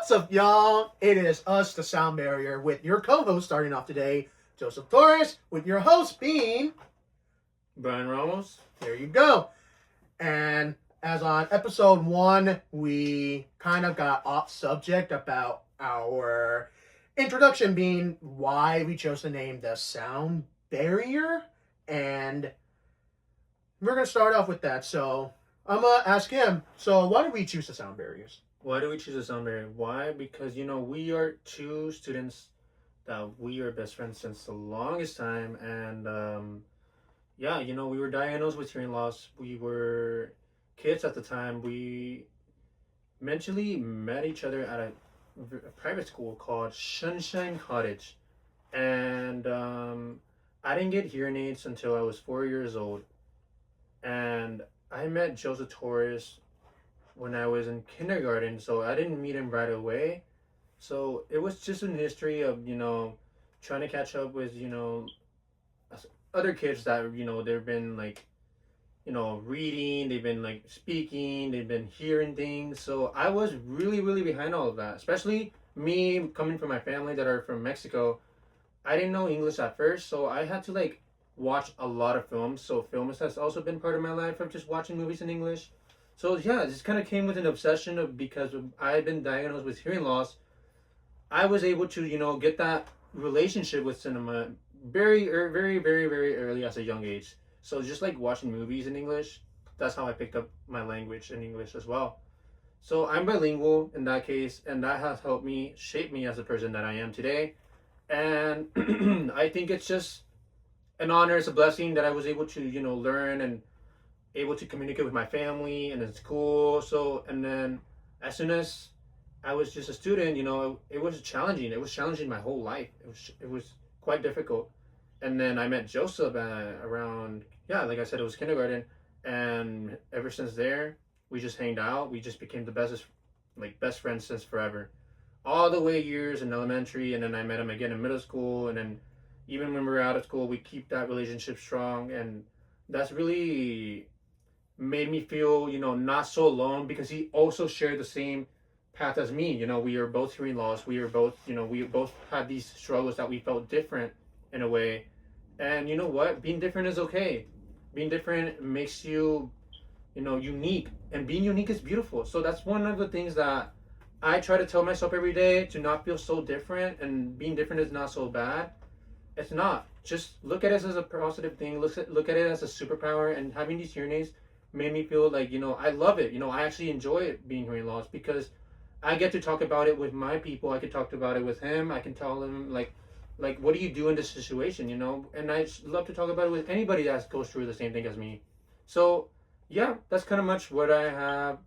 What's up, y'all? It is us, the Sound Barrier, with your co-host starting off today, Joseph Torres, with your host being Brian Ramos. There you go. And as on episode 1, we kind of got off subject about our introduction being why we chose the name the Sound Barrier. And we're going to start off with that. So I'm going to ask him, so why did we choose the Sound Barriers? Why do we choose a sound barrier? Why? Because, we are two students that we are best friends since the longest time. And, we were diagnosed with hearing loss. We were kids at the time. We eventually met each other at a private school called Sunshine Cottage. And I didn't get hearing aids until I was 4 years old. And I met Joseph Torres when I was in kindergarten, so I didn't meet him right away. So it was just an history of, trying to catch up with, other kids that, they've been reading, they've been speaking, they've been hearing things. So I was really, really behind all of that, especially me coming from my family that are from Mexico. I didn't know English at first, so I had to watch a lot of films. So film has also been part of my life of just watching movies in English. So yeah, this kind of came with an obsession of because I had been diagnosed with hearing loss. I was able to, get that relationship with cinema very, very, very, very early as a young age. So just watching movies in English, that's how I picked up my language in English as well. So I'm bilingual in that case, and that has helped me shape me as the person that I am today. And I think it's just an honor, it's a blessing that I was able to, learn and able to communicate with my family and in school. So, and then as soon as I was just a student, it was challenging. It was challenging my whole life. It was quite difficult. And then I met Joseph around, like I said, it was kindergarten. And ever since there, we just hanged out. We just became the best friends since forever. All the way years in elementary, and then I met him again in middle school. And then even when we were out of school, we keep that relationship strong. And that's really made me feel, not so alone, because he also shared the same path as me. We are both hearing loss. We are both, we both had these struggles that we felt different in a way. And you know what? Being different is okay. Being different makes you, unique. And being unique is beautiful. So that's one of the things that I try to tell myself every day, to not feel so different. And being different is not so bad. It's not. Just look at it as a positive thing. Look at it as a superpower. And having these hearing aids made me feel I love it. I actually enjoy it being hearing loss, because I get to talk about it with my people. I can talk about it with him. I can tell him what do you do in this situation, And I love to talk about it with anybody that goes through the same thing as me. So yeah, that's kind of much what I have,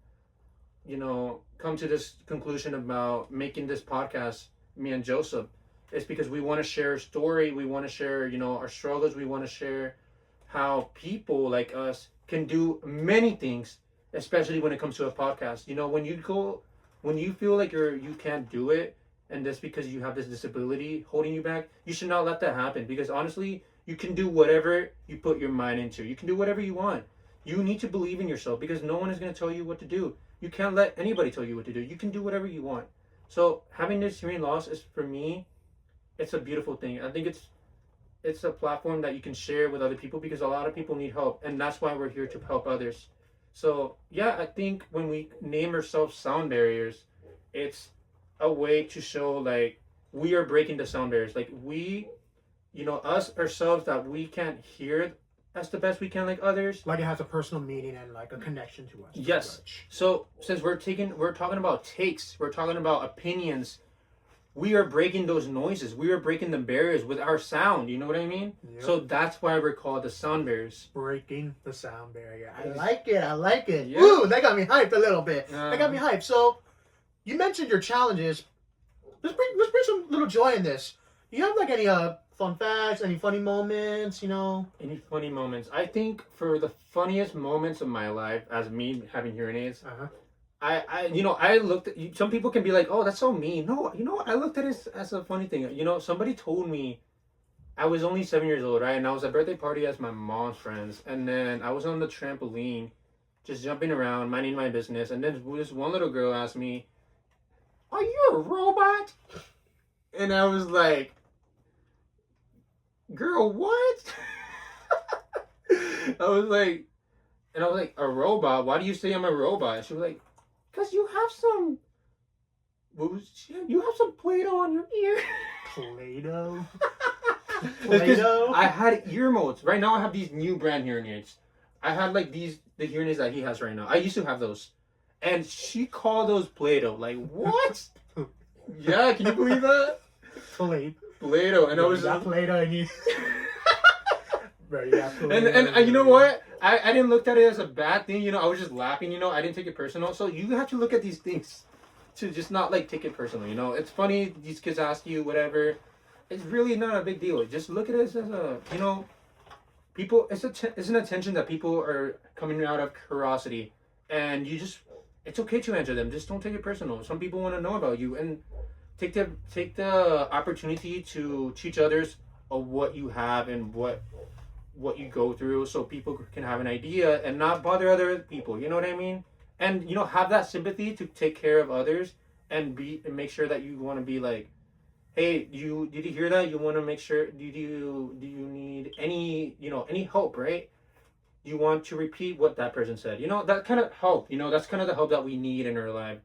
come to this conclusion about making this podcast, me and Joseph. It's because we want to share a story. We want to share, our struggles. We want to share how people like us can do many things, especially when it comes to a podcast. When you feel like you can't do it, and that's because you have this disability holding you back, you should not let that happen, because honestly, you can do whatever you put your mind into. You can do whatever you want. You need to believe in yourself, because no one is going to tell you what to do. You can't let anybody tell you what to do. You can do whatever you want. So having this hearing loss is, for me, it's a beautiful thing. I think it's a platform that you can share with other people, because a lot of people need help, and that's why we're here, to help others. So yeah, I think when we name ourselves Sound Barriers, it's a way to show we are breaking the sound barriers. We, us ourselves, that we can't hear as the best we can like others. It has a personal meaning and a connection to us. Yes. So since we're talking about takes, we're talking about opinions, we are breaking those noises. We are breaking the barriers with our sound. You know what I mean? Yep. So that's why we're called the Sound Barriers. Breaking the sound barrier. I like it. Yeah. Ooh, that got me hyped a little bit. That got me hyped. So, you mentioned your challenges. Let's bring some little joy in this. Do you have any fun facts? Any funny moments? Any funny moments? I think for the funniest moments of my life, as me having hearing aids, I looked at, some people can be like, oh, that's so mean. No, I looked at it as a funny thing. Somebody told me, I was only 7 years old, right? And I was at a birthday party as my mom's friends. And then I was on the trampoline, just jumping around, minding my business. And then this one little girl asked me, "Are you a robot?" And I was like, "Girl, what?" I was like, "A robot? Why do you say I'm a robot?" And she was like, "Cause you have some. What was she? You have some Play-Doh on your ear." Play-Doh. It's 'cause Play-Doh. I had ear modes. Right now I have these new brand hearing aids. I had like the hearing aids that he has right now. I used to have those. And she called those Play-Doh. Like, what? Yeah, can you believe that? Play-Doh. And I was got Play-Doh in you. Bro, you got Play-Doh. And you know what? I didn't look at it as a bad thing, you know, I was just laughing, you know, I didn't take it personal. So you have to look at these things to just not like take it personal, you know. It's funny, these kids ask you whatever. It's really not a big deal. Just look at it as a, you know, people, it's an attention that people are coming out of curiosity. And you just, it's okay to answer them. Just don't take it personal. Some people want to know about you, and take the opportunity to teach others of what you have and what you go through, so people can have an idea and not bother other people. You know what I mean? And you know, have that sympathy to take care of others and make sure that you want to be like, hey, did you hear that? You want to make sure. Do you need any, you know, any help? Right? You want to repeat what that person said. You know, that kind of help. You know, that's kind of the help that we need in our life.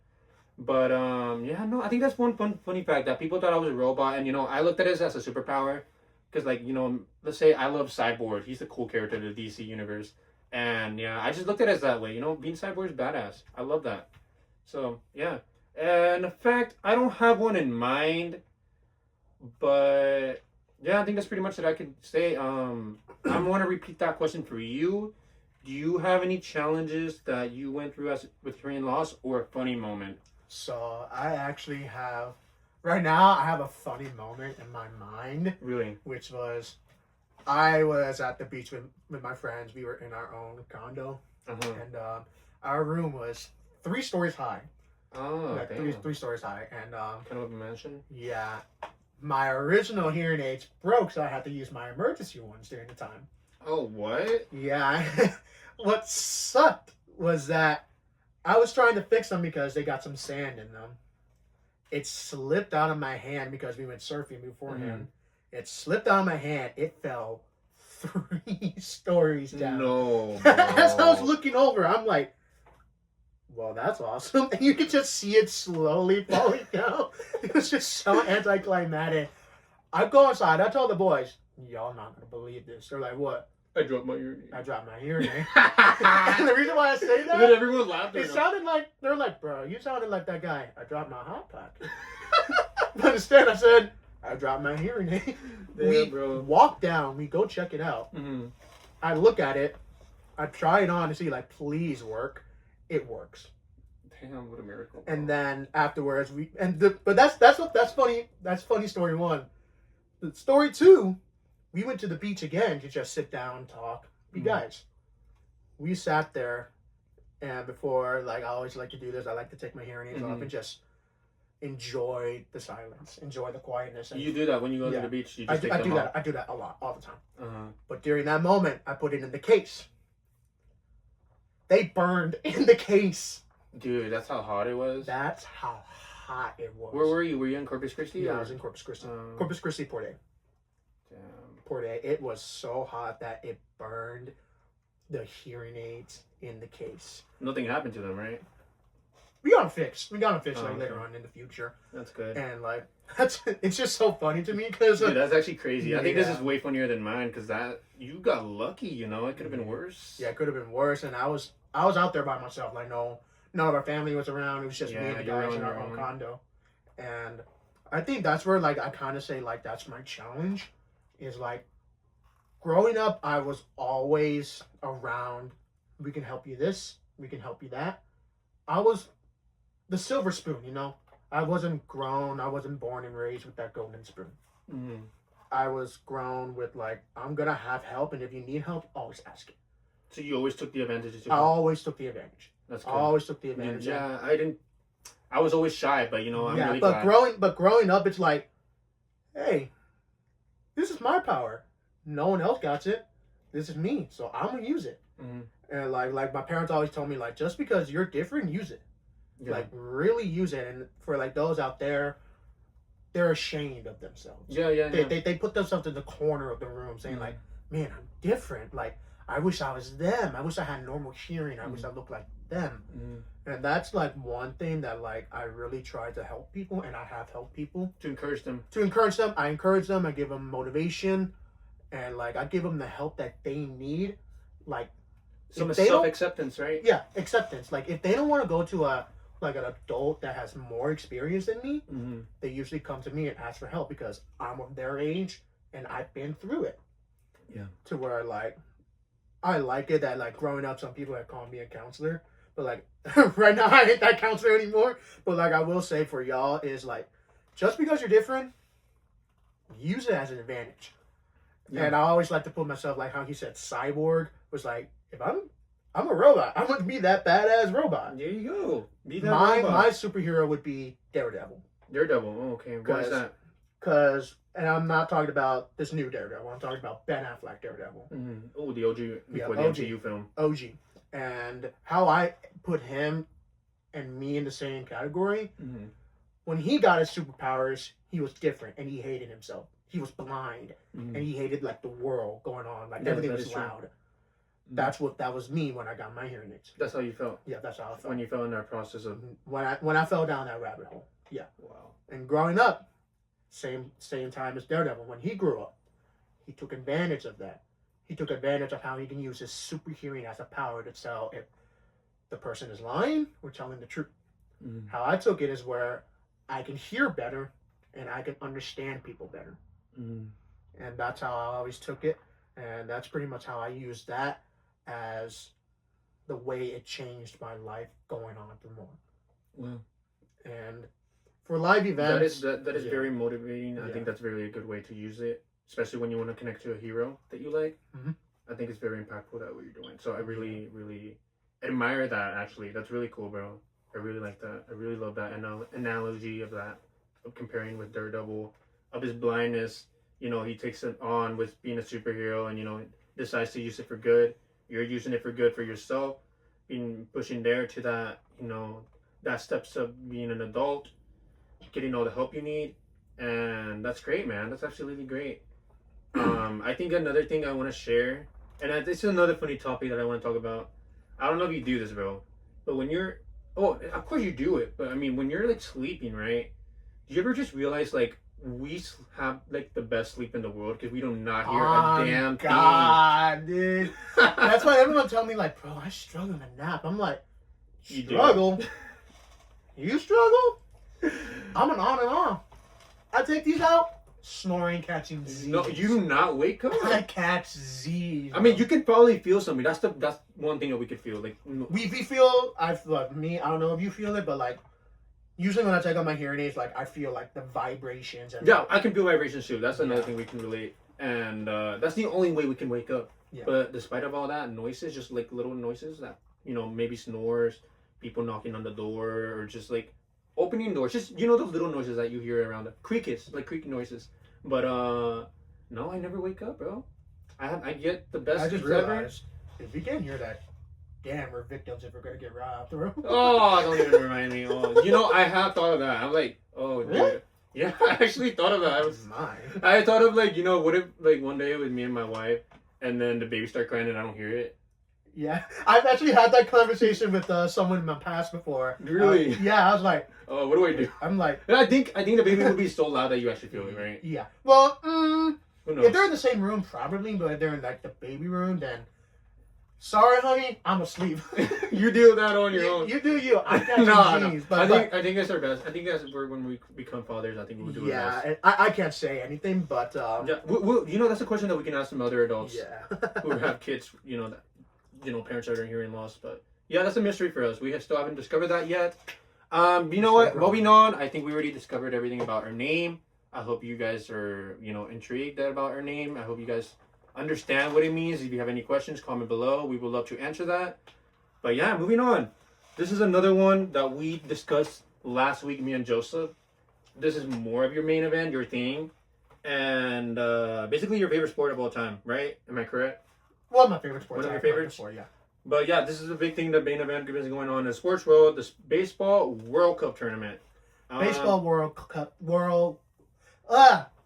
But yeah, no, I think that's one funny fact, that people thought I was a robot, and you know, I looked at it as a superpower, because like, you know, let's say I love Cyborg. He's the cool character of the DC universe, and yeah, I just looked at it as that way. You know, being Cyborg is badass. I love that. So yeah, and in fact, I don't have one in mind, but yeah, I think that's pretty much what I could say. I want to repeat that question for you. Do you have any challenges that you went through with hearing loss, or a funny moment? So I actually have, right now I have a funny moment in my mind. Really? Which was, I was at the beach with my friends. We were in our own condo. Uh-huh. And our room was 3 stories high. Oh, like three stories high. And kind of a mansion? yeah, my original hearing aids broke, so I had to use my emergency ones during the time. Oh, what? Yeah. What sucked was that I was trying to fix them because they got some sand in them. It slipped out of my hand because we went surfing beforehand. Mm-hmm. It slipped out of my hand. It fell 3 stories down. No. As I was looking over, I'm like, well, that's awesome. And you could just see it slowly falling down. It was just so anticlimactic. I go inside. I tell the boys, y'all not going to believe this. They're like, what? I dropped my hearing aid. I dropped my hearing aid. And the reason why I say that, then everyone laughed. It sounded like, they're like, bro, you sounded like that guy. I dropped my hot pack. But instead I said, I dropped my hearing aid. We walk down. We go check it out. Mm-hmm. I look at it. I try it on to see, like, please work. It works. Damn, what a miracle. And then afterwards, but that's funny. That's funny, story 1. The story 2, we went to the beach again to just sit down, talk, be guys. We sat there, and before, like, I always like to do this. I like to take my hearing aids off and just enjoy the silence, enjoy the quietness. And you do that when you go to the beach? You just I do that a lot, all the time. Uh-huh. But during that moment, I put it in the case. They burned in the case. Dude, that's how hot it was? That's how hot it was. Where were you? Were you in Corpus Christi? Yeah, I was in Corpus Christi. Corpus Christi, Port A. Damn. Port A. It was so hot that it burned the hearing aids in the case. Nothing happened to them, right? We got them fixed. Later on in the future. That's good. And like, it's just so funny to me because dude, that's actually crazy. I think this is way funnier than mine, because you got lucky. You know, it could have been worse. Yeah, it could have been worse. And I was out there by myself. Like, none of our family was around. It was just me and the guys in our own condo. And I think that's where, like, I kind of say, like, that's my challenge. Is like, growing up, I was always around. We can help you this. We can help you that. I was the silver spoon, you know. I wasn't grown. I wasn't born and raised with that golden spoon. Mm-hmm. I was grown with, like, I'm gonna have help, and if you need help, always ask it. So you always took the advantage of I always took the advantage. That's good. I always took the advantage. Yeah, I didn't. I was always shy, but you know, I'm really glad. Growing up, it's like, hey, this is my power. No one else got it. This is me, so I'm gonna use it. Mm-hmm. And like my parents always told me, like, just because you're different, use it. Yeah. Like, really use it. And for, like, those out there, they're ashamed of themselves. Yeah. They put themselves in the corner of the room saying, like, man, I'm different. Like, I wish I was them. I wish I had normal hearing. I wish I looked like them. And that's, like, one thing that, like, I really try to help people, and I have helped people. To encourage them. I encourage them. I give them motivation, and, like, I give them the help that they need. Like, Some if they don't- self-acceptance, right? yeah, acceptance. Like, if they don't want to go to an adult that has more experience than me, they usually come to me and ask for help because I'm of their age and I've been through it. Yeah. To where, like, I like it that, like, growing up, some people have called me a counselor. But, like, right now, I ain't that counselor anymore. But, like, I will say for y'all is, like, just because you're different, use it as an advantage. Yeah. And I always like to put myself, like how he said cyborg, was like, if I'm a robot, I'm going to be that badass robot. There you go. Be that robot. My superhero would be Daredevil. Daredevil, oh, okay. Why is that? Because, and I'm not talking about this new Daredevil, I'm talking about Ben Affleck Daredevil. Oh, the OG, before the MCU film. OG. And how I put him and me in the same category, when he got his superpowers, he was different and he hated himself. He was blind and he hated, like, the world going on. Like, everything was loud. That was me when I got my hearing aids. That's how you felt? Yeah, that's how I felt. When you fell in that process of... When I fell down that rabbit hole. Yeah. Wow. And growing up, same time as Daredevil. When he grew up, he took advantage of that. He took advantage of how he can use his super hearing as a power to tell if the person is lying or telling the truth. How I took it is where I can hear better and I can understand people better. And that's how I always took it. And that's pretty much how I used that as the way it changed my life going on through more. Wow. And for live events... That is very motivating. I think that's really a good way to use it. Especially when you want to connect to a hero that you like. I think it's very impactful that what you're doing. So I really, really admire that, actually. That's really cool, bro. I really like that. I really love that analogy of that, of comparing with Daredevil, of his blindness. You know, he takes it on with being a superhero and, you know, decides to use it for good. You're using it for good for yourself. Being pushing there to that, you know, that steps of being an adult, getting all the help you need. And that's great, man. That's absolutely great. I think another thing I want to share, and this is another funny topic that I want to talk about. I don't know if you do this, bro, but when you're, of course you do it, but I mean, when you're, like, sleeping, right? Do you ever just realize, like, we have, like, the best sleep in the world because we do not hear a damn thing? God, dude. That's why everyone tell me, like, bro, I struggle to nap. I'm like, struggle? You struggle? I'm an on and on. I take these out. Snoring, catching Z's. No, you do not wake up. I catch Z's. I mean, you could probably feel something. That's one thing that we could feel. Like we feel. I don't know if you feel it, but, like, usually when I take out my hearing aids, like, I feel, like, the vibrations. And yeah, I can feel vibrations too. That's another thing we can relate, and that's the only way we can wake up. Yeah. But despite of all that, noises, just, like, little noises that, you know, maybe snores, people knocking on the door, or just, like, opening doors, just, you know, those little noises that you hear around, crickets, like creaking noises. But no, I never wake up, bro. I get the best. I just realized if we can't hear that, damn, we're victims if we're gonna get robbed, bro. Oh, don't even remind me. Oh, you know, I have thought of that. I'm like, oh, really? Dude. Yeah, I actually thought of that. I thought of, like, you know, what if, like, one day it was me and my wife, and then the baby start crying and I don't hear it. Yeah, I've actually had that conversation with someone in my past before. Really? Yeah, I was like, "Oh, what do I do?" I'm like, I think the baby would be so loud that you actually feel it, right? Yeah. Well, who knows? If they're in the same room, probably, but if they're in, like, the baby room, then sorry, honey, I'm asleep. You deal with that on your own. You do you. I can't no. But I think that's our best. I think that's when we become fathers. I think we'll do it best. Yeah, I can't say anything, but yeah, you know, that's a question that we can ask some other adults. Yeah. Who have kids, you know, that, you know, parents that are hearing loss. But yeah, that's a mystery for us. We still haven't discovered that yet. You know what? Moving on, I think we already discovered everything about our name. I hope you guys are, you know, intrigued about our name. I hope you guys understand what it means. If you have any questions, comment below. We would love to answer that. But yeah, moving on. This is another one that we discussed last week, me and Joseph. This is more of your main event, your thing. And basically your favorite sport of all time, right? Am I correct? One of my favorite sports. One of your favorites? Before, yeah. But yeah, this is a big thing. The main event is going on in the sports world. This baseball World Cup tournament. Baseball World Cup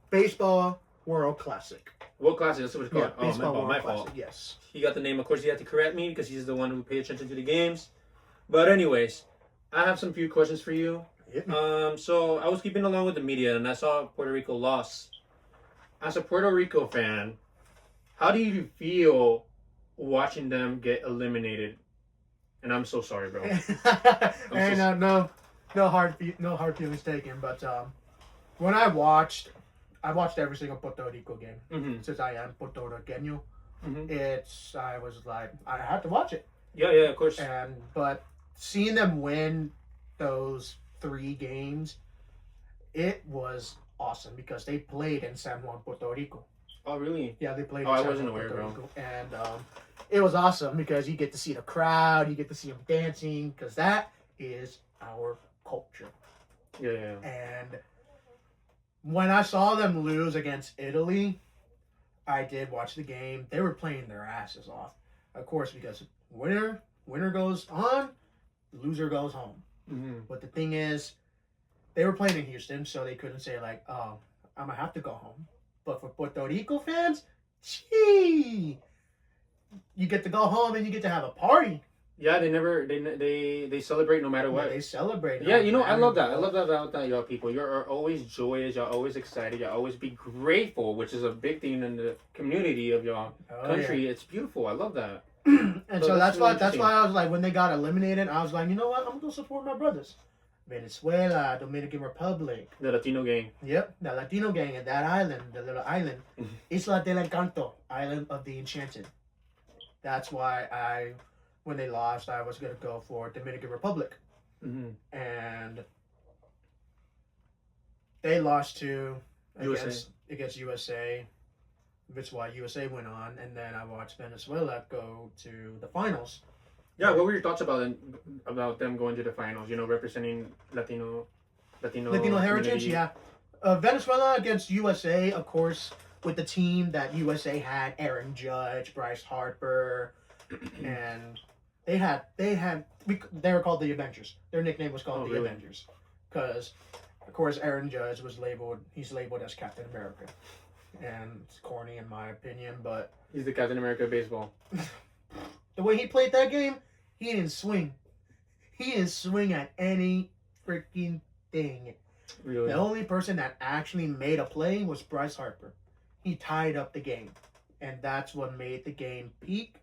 Baseball World Classic. World Classic. That's what it's called. Yeah, baseball World my Classic. fault. Yes. He got the name. Of course, he had to correct me because he's the one who paid attention to the games. But anyways, I have some few questions for you. So I was keeping along with the media, and I saw Puerto Rico lost. As a Puerto Rico fan, how do you feel watching them get eliminated? And I'm so sorry, bro. And no hard feelings taken. But when I watched every single Puerto Rico game since I am Puerto Riqueño. I was like, I had to watch it. Yeah, of course. But seeing them win those 3 games, it was awesome because they played in San Juan, Puerto Rico. Oh, really? Yeah, they played. Oh, I wasn't aware, Puerto bro. Rico. And it was awesome because you get to see the crowd, you get to see them dancing, because that is our culture. Yeah. And when I saw them lose against Italy, I did watch the game. They were playing their asses off, of course, because winner goes on, loser goes home. But the thing is, they were playing in Houston, so they couldn't say like, "Oh, I'm gonna have to go home." But for Puerto Rico fans, gee, you get to go home and you get to have a party. Yeah, they celebrate no matter what. Yeah, they celebrate. Yeah, I love that. I love that about y'all people. You're always joyous. You're always excited. You always be grateful, which is a big thing in the community of y'all country. Yeah. It's beautiful. I love that. And so that's why I was like, when they got eliminated, I was like, you know what? I'm gonna support my brothers. Venezuela, Dominican Republic. The Latino gang. Yep, the Latino gang and that island, the little island. Isla del Encanto, Island of the Enchanted. That's why when they lost, I was going to go for Dominican Republic. And they lost against USA. That's why USA went on. And then I watched Venezuela go to the finals. Yeah, what were your thoughts about them going to the finals? Representing Latino heritage. Yeah, Venezuela against USA, of course, with the team that USA had: Aaron Judge, Bryce Harper, and they were called the Avengers. Their nickname was called the Avengers because, of course, Aaron Judge was labeled as Captain America, and it's corny in my opinion, but he's the Captain America of baseball. The way he played that game, he didn't swing. He didn't swing at any freaking thing. Really? The only person that actually made a play was Bryce Harper. He tied up the game. And that's what made the game peak.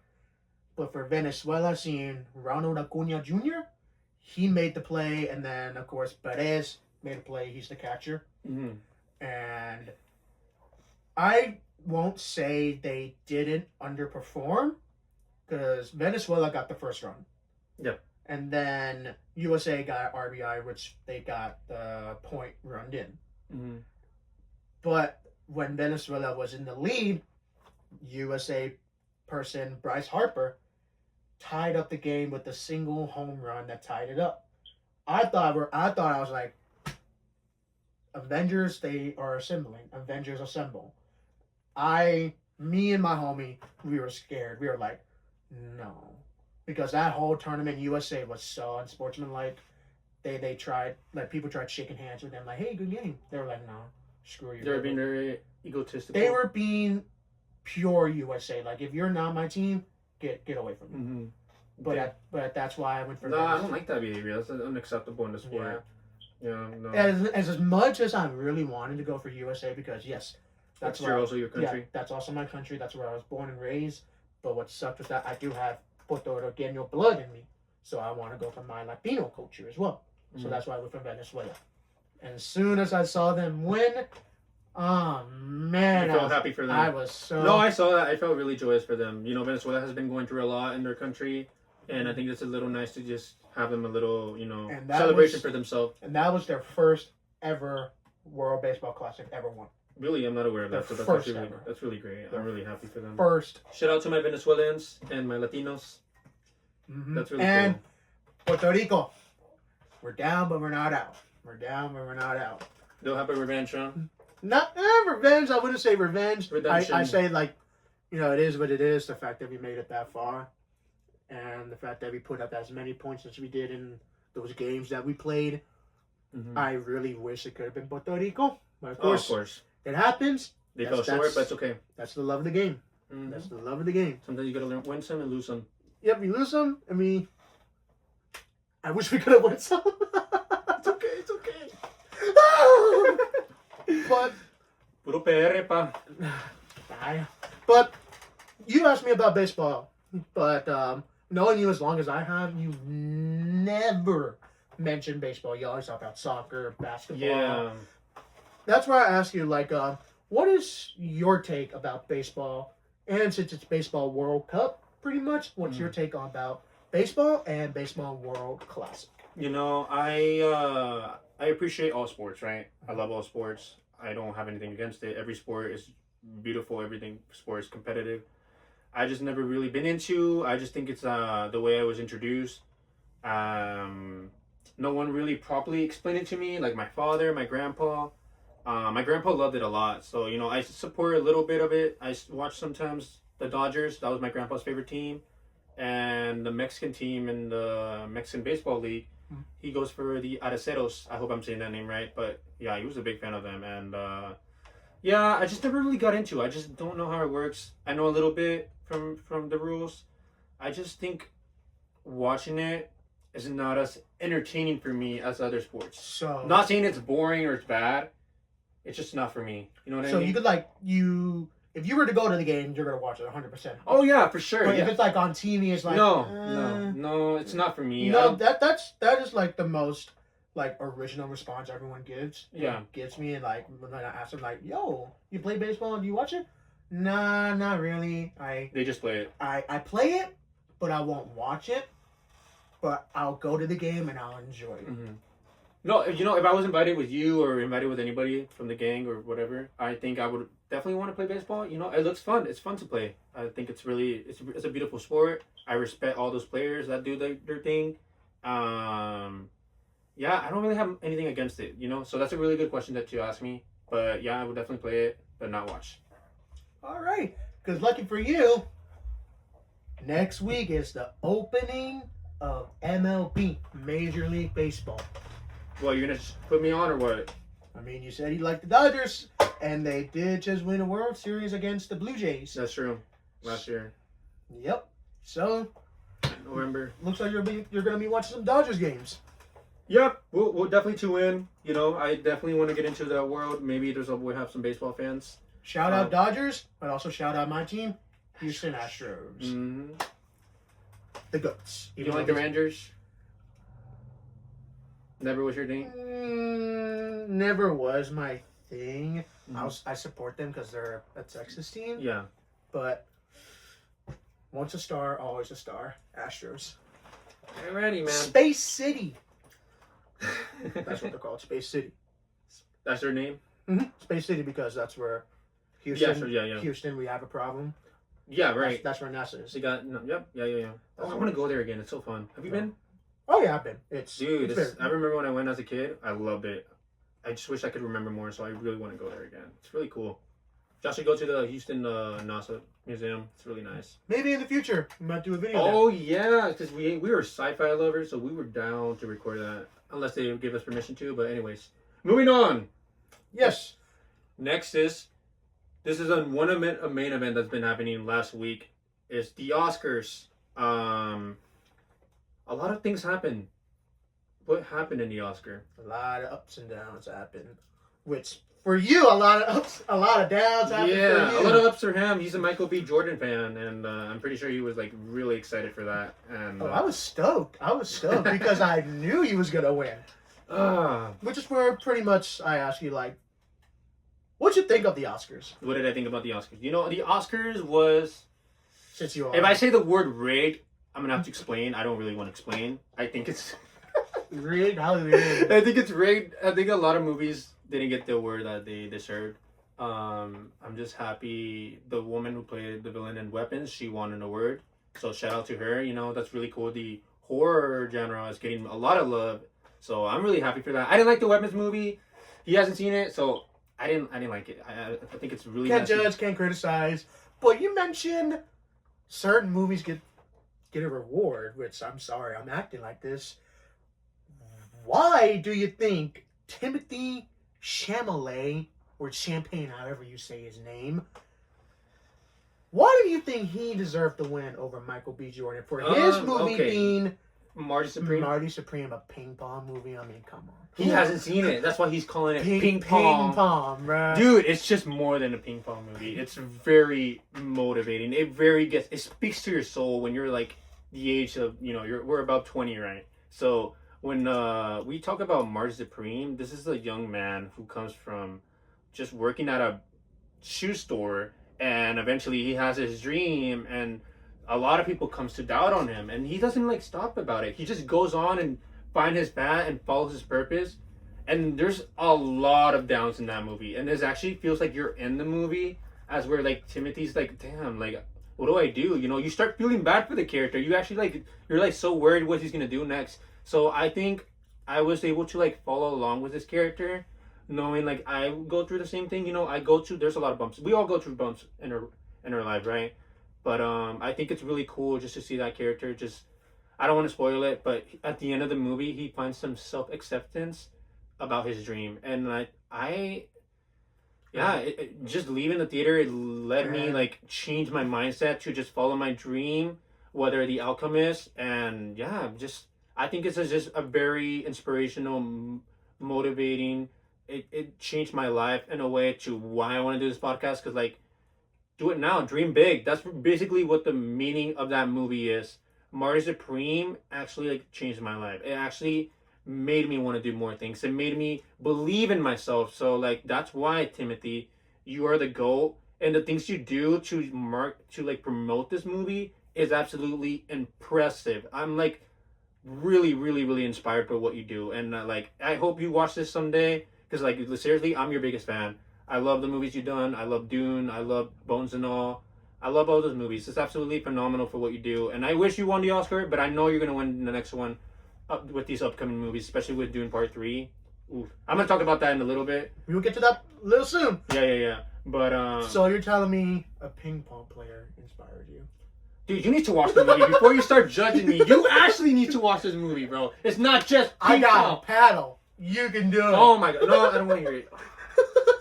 But for Venezuela, seeing Ronald Acuna Jr., he made the play. And then, of course, Perez made a play. He's the catcher. And I won't say they didn't underperform, because Venezuela got the first run. Yep. And then USA got RBI, which they got the point runned in. But when Venezuela was in the lead, USA person Bryce Harper tied up the game with a single home run that tied it up. I thought I was like, Avengers, they are assembling. Avengers assemble. Me and my homie, we were scared. We were like, no, because that whole tournament, USA was so unsportsmanlike. They tried, like, people tried shaking hands with them, like, hey, good game. They were like, no, screw you. They were being very egotistical. They were being pure USA. Like, if you're not my team, get away from me. But that's why I went for. No, I don't like that behavior. That's unacceptable in the sport. Yeah, no. As much as I really wanted to go for USA, because yes, that's also your country. Yeah, that's also my country. That's where I was born and raised. But what sucked with that, I do have Puerto Riqueño blood in me. So I want to go for my Latino culture as well. So that's why I went for Venezuela. And as soon as I saw them win, oh man. I felt happy for them. I was so... No, I saw that. I felt really joyous for them. Venezuela has been going through a lot in their country. And I think it's a little nice to just have them a little, celebration for themselves. And that was their first ever World Baseball Classic ever won. Really? I'm not aware of that. So that's really great. I'm really happy for them. First. Shout out to my Venezuelans and my Latinos. That's really and cool. Puerto Rico. We're down, but we're not out. We're down, but we're not out. They'll have a revenge, huh? Not revenge. I wouldn't say revenge. Redemption. I say, like, it is what it is. The fact that we made it that far. and the fact that we put up as many points as we did in those games that we played. Mm-hmm. I really wish it could have been Puerto Rico, but Of course. it happens. They fell short, but it's okay. That's the love of the game. Mm-hmm. That's the love of the game. Sometimes you gotta learn win some and lose some. Yep, we lose some. I wish we could have won some. It's okay. It's okay. But Puro PR, pa. But you asked me about baseball. But knowing you as long as I have, you've never mentioned baseball. You always talk about soccer, basketball. Yeah. That's why I ask you, like, what is your take about baseball? And since it's Baseball World Cup, pretty much, what's your take on about baseball and Baseball World Classic? You know, I appreciate all sports, right? I love all sports. I don't have anything against it. Every sport is beautiful. Everything sport is competitive. I just never really been into. I just think it's the way I was introduced. No one really properly explained it to me. Like my father, my grandpa. My grandpa loved it a lot. So, you know, I support a little bit of it. I watch sometimes the Dodgers. That was my grandpa's favorite team. And the Mexican team in the Mexican Baseball League. He goes for the Aceros. I hope I'm saying that name right. But yeah, he was a big fan of them. And yeah, I just never really got into it. I just don't know how it works. I know a little bit from the rules. I just think watching it is not as entertaining for me as other sports. So not saying it's boring or it's bad. It's just not for me. You know what I mean? So you could if you were to go to the game, you're gonna watch it 100%. Oh yeah, for sure. But yeah. if it's like on TV, it's like no, it's not for me. No, that is like the most like original response everyone gives. Yeah, gives me, and like when I ask them, like, "Yo, you play baseball? Do you watch it?" Nah, not really. They just play it. I play it, but I won't watch it. But I'll go to the game and I'll enjoy it. Mm-hmm. No, you know, if I was invited with you or invited with anybody from the gang or whatever, I think I would definitely want to play baseball. You know, it looks fun. It's fun to play. I think it's a beautiful sport. I respect all those players that do their thing. Yeah, I don't really have anything against it, you know? So that's a really good question that you asked me. But yeah, I would definitely play it, but not watch. All right. Because lucky for you, next week is the opening of MLB, Major League Baseball. Well, you're going to put me on or what? I mean, you said you liked the Dodgers, and they did just win a World Series against the Blue Jays. That's true. Last year. Yep. So, November. Looks like you're going to be watching some Dodgers games. Yep, we'll definitely tune in. You know, I definitely want to get into that world. Maybe we'll have some baseball fans. Shout out Dodgers, but also shout out my team, Houston Astros. Mm-hmm. The GOATs. You don't like the Rangers? Never was your thing? Never was my thing. Mm-hmm. I support them because they're a Texas team. Yeah. But once a star, always a star. Astros. Alrighty, man. Space City. That's what they're called. Space City. That's their name? Mm-hmm. Space City because that's where Houston. Yeah, sure, yeah. Houston, we have a problem. Yeah, right. That's where NASA is. They got yeah. Oh, I want to go there again. It's so fun. Have you been? Oh yeah, I've been. I remember when I went as a kid. I loved it. I just wish I could remember more, so I really want to go there again. It's really cool. Josh should go to the Houston NASA Museum. It's really nice. Maybe in the future we might do a video. Oh yeah, because we were sci-fi lovers, so we were down to record that. Unless they give us permission to. But anyways, moving on. Yes. Next this is a main event that's been happening last week. Is the Oscars. A lot of things happened. What happened in the Oscar? A lot of ups and downs happened. Which for you, a lot of ups, a lot of downs happened. Yeah, for you. a lot of ups for him. He's a Michael B. Jordan fan, and I'm pretty sure he was like really excited for that. And I was stoked. Because I knew he was gonna win. Which is where pretty much I asked you, like, what'd you think of the Oscars? What did I think about the Oscars? You know, the Oscars was. Since you are. If I say the word rigged, I'm gonna have to explain. I don't really want to explain. I think it's rigged. How rigged? I think it's rigged. I think a lot of movies didn't get the award that they deserved. I'm just happy the woman who played the villain in Weapons, she won an award. So shout out to her. You know, that's really cool. The horror genre is getting a lot of love. So I'm really happy for that. I didn't like the Weapons movie. He hasn't seen it, so I didn't like it. I think it's really can't messy. judge, can't criticize. But you mentioned certain movies get get a reward, which I'm sorry, I'm acting like this. Why do you think Timothy Chalamet, or Champagne, however you say his name, why do you think he deserved the win over Michael B. Jordan for his movie being Marty Supreme? Marty Supreme, a ping pong movie? I mean, come on. He hasn't seen it. That's why he's calling it ping pong. pong. Ping pong, right? Dude, it's just more than a ping pong movie. It's very motivating. It speaks to your soul when you're like the age of, we're about 20, right? So when we talk about Marty Supreme, this is a young man who comes from just working at a shoe store, and eventually he has his dream, and a lot of people comes to doubt on him, and he doesn't like stop about it. He just goes on and find his path and follows his purpose. And there's a lot of downs in that movie, and it actually feels like you're in the movie, as where like Timothy's like, damn, like what do I do? You start feeling bad for the character. You actually like, you're like so worried what he's gonna do next. So I think I was able to like follow along with this character, knowing like I go through the same thing. There's a lot of bumps. We all go through bumps in our life, right? But I think it's really cool just to see that character. Just, I don't want to spoil it, but at the end of the movie, he finds some self-acceptance about his dream, and just leaving the theater, it led me like change my mindset to just follow my dream, whether the outcome is. And I think it's just a very inspirational, motivating. It changed my life in a way to why I want to do this podcast, because like, do it now, dream big. That's basically what the meaning of that movie is. Marty Supreme actually like changed my life. It actually made me want to do more things. It made me believe in myself. So like, that's why, Timothy, you are the GOAT, and the things you do to like promote this movie is absolutely impressive. I'm like really, really, really inspired by what you do, and like, I hope you watch this someday, because like, seriously, I'm your biggest fan. I love the movies you've done. I love Dune. I love Bones and All. I love all those movies. It's absolutely phenomenal for what you do, and I wish you won the Oscar, but I know you're gonna win the next one with these upcoming movies, especially with Dune Part 3. Oof. I'm gonna talk about that in a little bit. We'll get to that a little soon. Yeah. But so you're telling me a ping pong player inspired you? Dude, you need to watch the movie before you start judging me. You actually need to watch this movie, bro. It's not just ping I got pong. a paddle. You can do it. Oh my god. No, I don't want to hear it.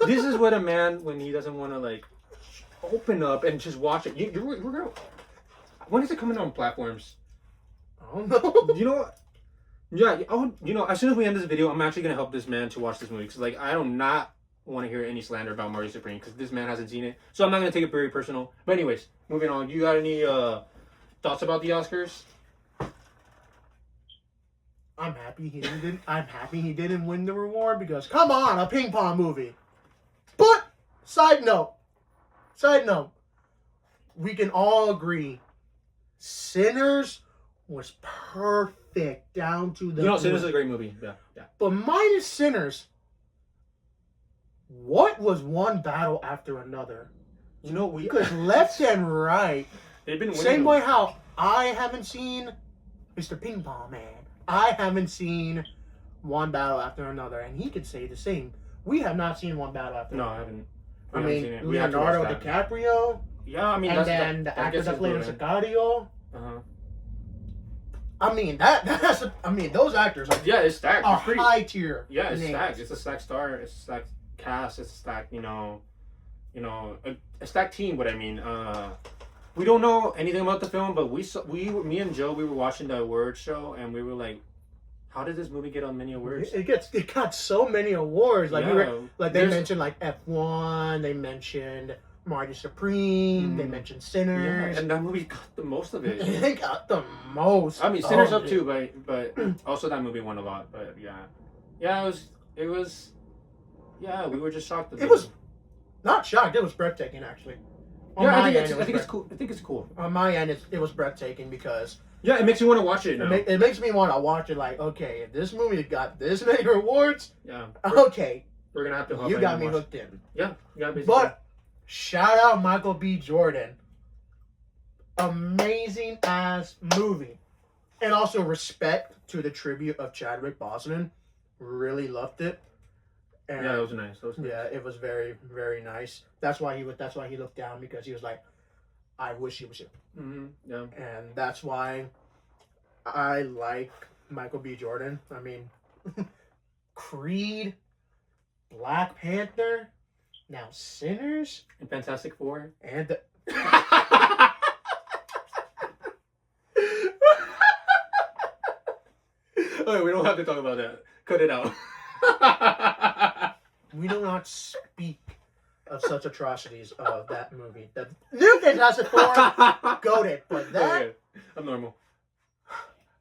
This is what a man, when he doesn't want to like open up and just watch it. We're gonna. When is it coming on platforms? I don't know. You know what? Yeah, as soon as we end this video, I'm actually gonna help this man to watch this movie, because like, I do not want to hear any slander about Marty Supreme, because this man hasn't seen it. So I'm not gonna take it very personal. But anyways, moving on. You got any thoughts about the Oscars? I'm happy he didn't win the reward, because come on, a ping pong movie. But side note, we can all agree, Sinners was perfect down to the. Sinners is a great movie. Yeah. But minus Sinners, what was one battle after another? Because left and right, they've been winning. Same way how I haven't seen Mr. Ping Pong Man. I haven't seen one battle after another, and he could say the same. We have not seen one battle after another. No, I haven't. I mean, Leonardo DiCaprio. Yeah, I mean, and then the actor that played him, Sicario. Uh-huh. I mean, those actors are it's stacked. a high tier. Yeah, it's names. stacked. It's a stacked star. It's a stacked cast. It's a stacked, a stacked team. What I mean, we don't know anything about the film, but me and Joe, we were watching the awards show, and we were like, how did this movie get on many awards? It got so many awards. Like they There's- mentioned like F1. They mentioned Marty Supreme. They mentioned Sinners. Yeah, and that movie got the most of it. They got the most. I mean, Sinners up too, but also that movie won a lot. But it was. Yeah, we were just shocked. It was not shocked. It was breathtaking, actually. I think it's cool. I think it's cool. On my end, it was breathtaking, because it makes you want to watch it now. it makes me want to watch it. Like, okay, if this movie got this many awards, yeah, okay, we're gonna have to. You got me hooked in. Yeah, basically. But shout out Michael B. Jordan. Amazing ass movie, and also respect to the tribute of Chadwick Boseman. Really loved it. And it was nice. Yeah, it was very, very nice. That's why he looked down, because he was like, I wish he was here. Yeah. And that's why I like Michael B. Jordan. I mean, Creed, Black Panther, now Sinners, And Fantastic Four. and Okay, we don't have to talk about that. Cut it out. we do not speak of such atrocities of that movie. The new Fantastic Four, goated, but that Okay, I'm normal.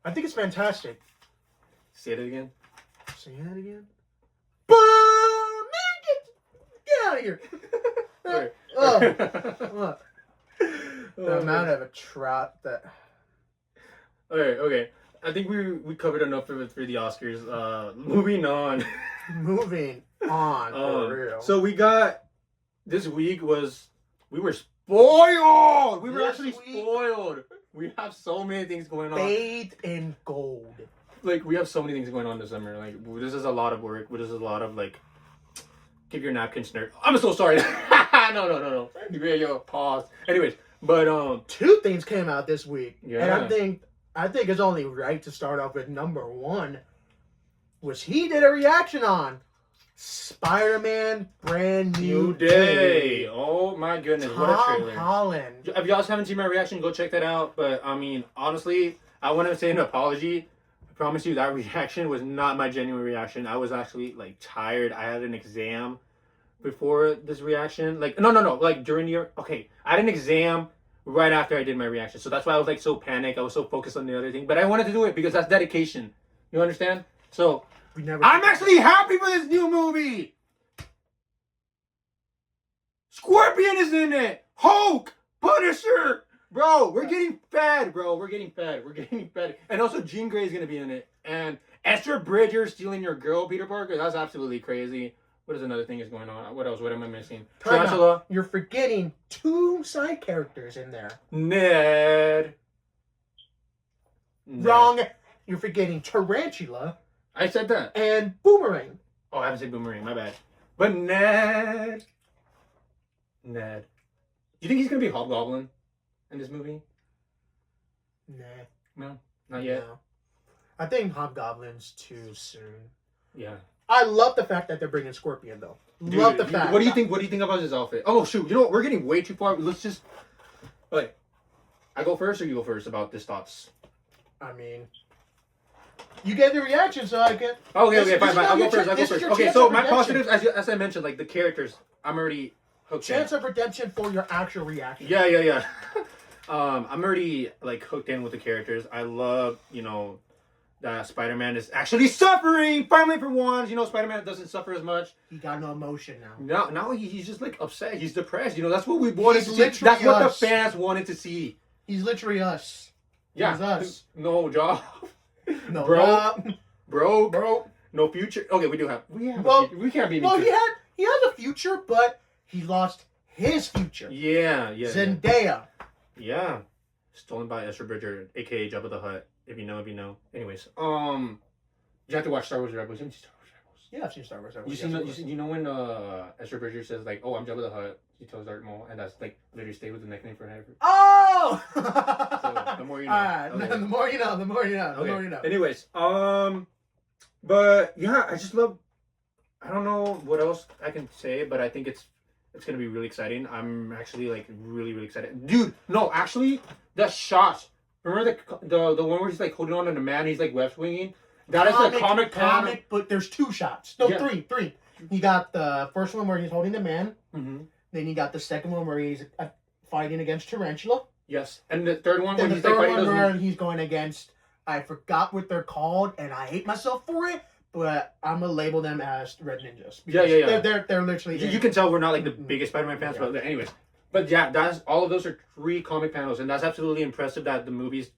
I think it's fantastic. Say it again. Say that again. Boom! Man, get out of here! Okay. Look, the amount of a trot that. Okay. I think we covered enough for the Oscars. Moving on. Moving on, for real. So we got this week we were spoiled. We were This actually week- spoiled. We have so many things going on. Bathed in gold. Like we have so many things going on this summer. Like this is a lot of work. This is a lot of like. Give your napkins, nerd. I'm so sorry. No. Yo, pause. Anyways, but Two things came out this week, Yeah. and I think it's only right to start off with number one, which he did a reaction on. Spider-Man Brand New New Day. Oh my goodness, what a Tom trailer. Holland. If y'all haven't seen my reaction, go check that out. But I mean, honestly, I want to say an apology. I promise you that reaction was not my genuine reaction. I was actually like tired. I had an exam before this reaction. Like no. Like during the year. Okay, I had an exam right after I did my reaction. So that's why I was like so panicked. I was so focused on the other thing. But I wanted to do it because that's dedication. You understand? So We never. I'm actually happy for this new movie. Scorpion is in it. Hulk, Punisher. Bro, we're getting fed, bro. We're getting fed. And also Jean Grey is going to be in it. And Esther Bridger stealing your girl, Peter Parker. That's absolutely crazy. What is another thing is going on? What else? What am I missing? Time out. Tarantula. You're forgetting two side characters in there. Ned. Wrong. You're forgetting Tarantula I said that. and Boomerang. Oh, I haven't said Boomerang. My bad. But Ned. You think he's going to be Hobgoblin in this movie? Nah. No, not yet. No. I think Hobgoblin's too soon. Yeah. I love the fact that they're bringing Scorpion though. Dude, love the fact. What do you think? What do you think about his outfit? Oh shoot! You know what? We're getting way too far. Let's just. Okay, I go first, or you go first about this thoughts. I mean, you get the reaction, so I can. Okay, fine. This I'll is go your first. chance- your Okay, chance so of my redemption. positives, as I mentioned, like the characters, I'm already hooked. Chance of redemption for your actual reaction. Yeah. I'm already like hooked in with the characters. I love, that Spider-Man is actually suffering finally for once. Spider-Man doesn't suffer as much. He got no emotion now. Now he's just like upset. He's depressed. That's what we wanted He's to see. literally That's what us. the fans wanted to see. He's literally us. Yeah, He's us. No job, No, bro, bro. no future. Okay, we have. Well, a future. We can't be. Well, he has a future, but he lost his future. Yeah. Zendaya. Yeah. Stolen by Esther Bridger, aka Jabba the Hutt. If you know, you know. Anyways, you have to watch Star Wars Rebels. You haven't seen Star Wars Rebels. Yeah, I've seen Star Wars. You know when Esther Bridger says like, "Oh, I'm Jabba the Hutt," she tells Darth Maul, and that's like literally stay with the nickname forever. Oh! So, the more you know. Alright, Okay. the more you know, the more you know, the Okay. more you know. Anyways, but yeah, I just love. I don't know what else I can say, but I think it's gonna be really exciting. I'm actually like really excited, dude. No, actually, the shot. Remember the one where he's like holding on to the man, he's like web swinging. That is the comic panel. But there's two shots. No, Yeah. three. You got the first one where he's holding the man. Mm-hmm. Then you got the second one where he's fighting against Tarantula. Yes, and the third one Then where the he's like third fighting one those. where he's going against. I forgot what they're called, and I hate myself for it. But I'm gonna label them as Red Ninjas. Yeah. They're literally. You can tell we're not like the biggest Spider-Man fans, Yeah. but anyways. But yeah, that's all of those are 3 comic panels, and that's absolutely impressive that the movie's,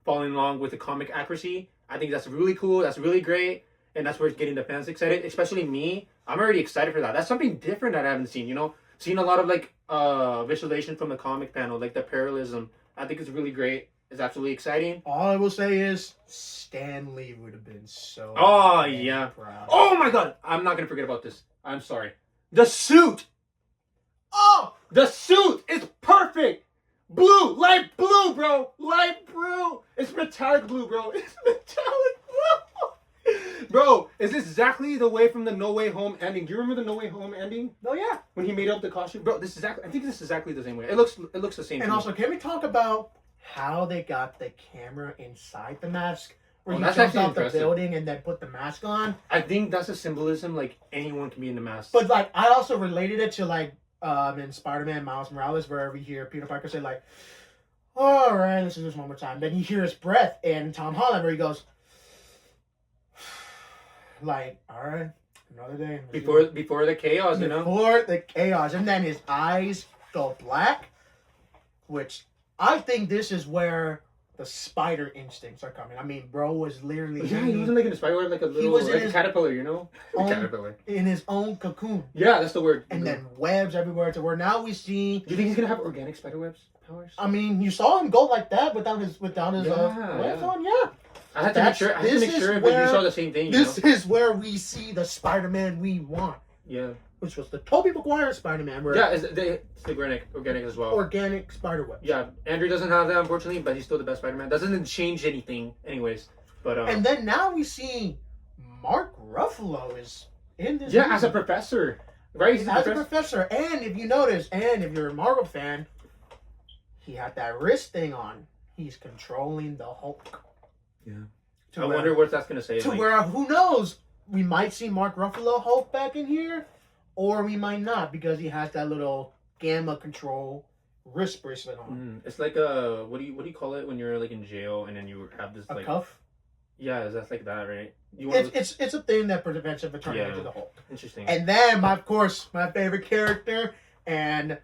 following along with the comic accuracy. I think that's really cool. That's really great, and that's where it's getting the fans excited, especially me. I'm already excited for that. That's something different that I haven't seen. Seen a lot of like visualization from the comic panel, like the parallelism. I think it's really great. It's absolutely exciting. All I will say is Stan Lee would have been so. Oh, yeah. Proud. Oh my god, I'm not gonna forget about this. I'm sorry. The suit. Oh! The suit is perfect. blue, bro. It's metallic blue. Bro, is this exactly the way from the No Way Home ending? Do you remember the No Way Home ending? Oh yeah. When he made up the costume? Bro, this is exactly, I think this is exactly the same way. It looks the same. And also, can we talk about how they got the camera inside the mask? Where he that's jumps actually off the impressive. building and then put the mask on. I think that's a symbolism, like anyone can be in the mask. But like, I also related it to like in Spider-Man Miles Morales, where we hear Peter Parker say like, "All right, let's do this one more time." Then you hear his breath in Tom Holland, where he goes, like, "All right, another day." Before the chaos, you know. Before the chaos, and then his eyes go black, which I think this is where the spider instincts are coming. I mean, bro was literally Yeah, he wasn't like in a spider web, like a little, was in like a his caterpillar, you know. caterpillar in his own cocoon. Yeah, that's the word. And then webs everywhere to where now we see. Do you think he's gonna have organic spider webs powers? I mean, you saw him go like that without his webs on. Yeah. I had to make sure. But you saw the same thing. This is where we see the Spider-Man we want. Yeah. Which was the Tobey Maguire Spider-Man. Yeah, it's the organic as well. Organic spider webs. Yeah, Andrew doesn't have that, unfortunately, but he's still the best Spider-Man. Doesn't change anything, anyways. But and then now we see Mark Ruffalo is in this. Yeah, movie. as a professor, right? He's as a professor, and if you notice, and if you're a Marvel fan, he had that wrist thing on. He's controlling the Hulk. Yeah. I wonder what that's gonna say. To where, who knows? We might see Mark Ruffalo Hulk back in here, or we might not, because he has that little gamma control wrist bracelet on. It's like a what do you call it when you're like in jail and then you have this a like cuff. Yeah, that's like that, right? It's a thing that prevents him from turning into the Hulk. Interesting. And then, of course, my favorite character, and